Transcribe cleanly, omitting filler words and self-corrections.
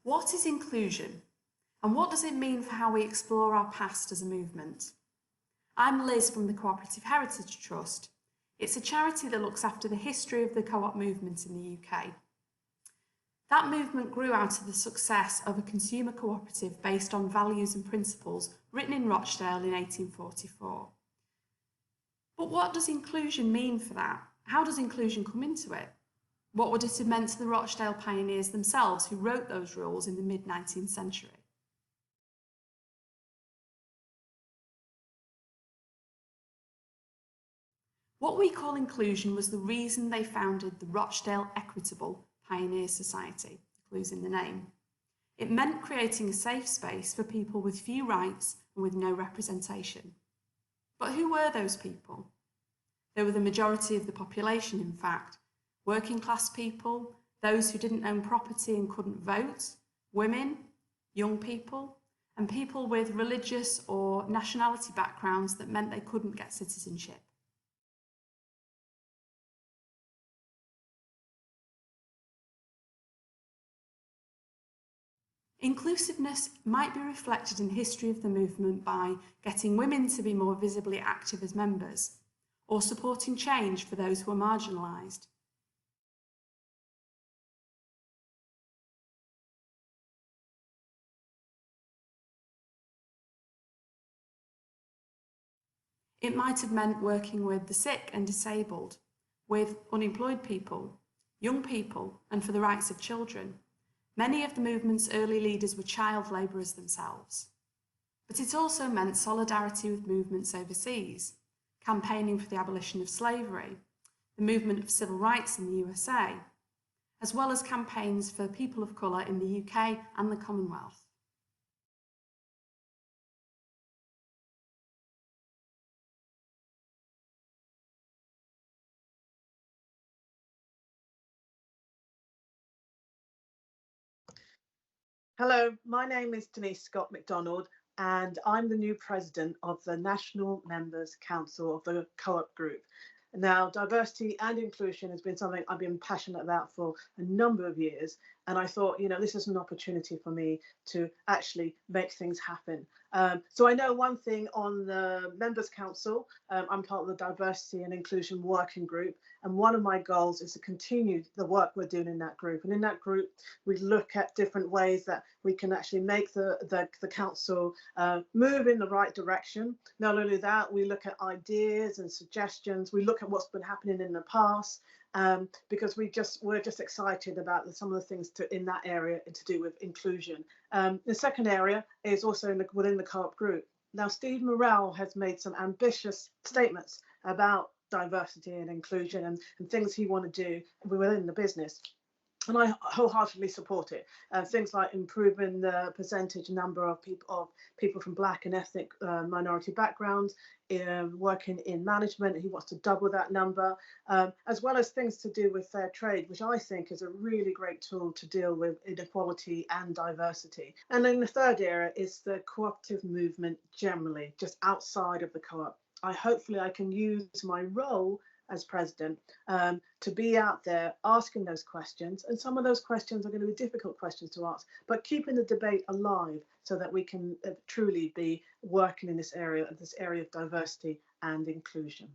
What is inclusion? And what does it mean for how we explore our past as a movement? I'm Liz from the Cooperative Heritage Trust. It's a charity that looks after the history of the co-op movement in the UK. That movement grew out of the success of a consumer cooperative based on values and principles written in Rochdale in 1844. But what does inclusion mean for that? How does inclusion come into it? What would it have meant to the Rochdale pioneers themselves who wrote those rules in the mid-19th century? What we call inclusion was the reason they founded the Rochdale Equitable Pioneer Society, clues in the name. It meant creating a safe space for people with few rights and with no representation. But who were those people? They were the majority of the population, in fact. Working class people, those who didn't own property and couldn't vote, women, young people, and people with religious or nationality backgrounds that meant they couldn't get citizenship. Inclusiveness might be reflected in the history of the movement by getting women to be more visibly active as members, or supporting change for those who are marginalised. It might have meant working with the sick and disabled, with unemployed people, young people, and for the rights of children. Many of the movement's early leaders were child labourers themselves. But it also meant solidarity with movements overseas, campaigning for the abolition of slavery, the movement of civil rights in the USA, as well as campaigns for people of colour in the UK and the Commonwealth. Hello, my name is Denise Scott-McDonald, and I'm the new president of the National Members Council of the Co-op Group. Now, diversity and inclusion has been something I've been passionate about for a number of years, and I thought, this is an opportunity for me to actually make things happen. So I know one thing on the Members Council. I'm part of the Diversity and Inclusion Working Group, and one of my goals is to continue the work we're doing in that group. And in that group, we look at different ways that we can actually make the council move in the right direction. Not only that, we look at ideas and suggestions. We look at what's been happening in the past, because we're just excited about some of the things in that area to do with inclusion. The second area is also within the co-op group. Now, Steve Morrell has made some ambitious statements about diversity and inclusion and things he wants to do within the business. And I wholeheartedly support it. Things like improving the percentage number of people from Black and ethnic minority backgrounds working in management. He wants to double that number, as well as things to do with fair trade, which I think is a really great tool to deal with inequality and diversity. And then the third area is the cooperative movement generally, just outside of the co-op. Hopefully I can use my role as president to be out there asking those questions, and some of those questions are going to be difficult questions to ask, but keeping the debate alive so that we can truly be working in this area of diversity and inclusion.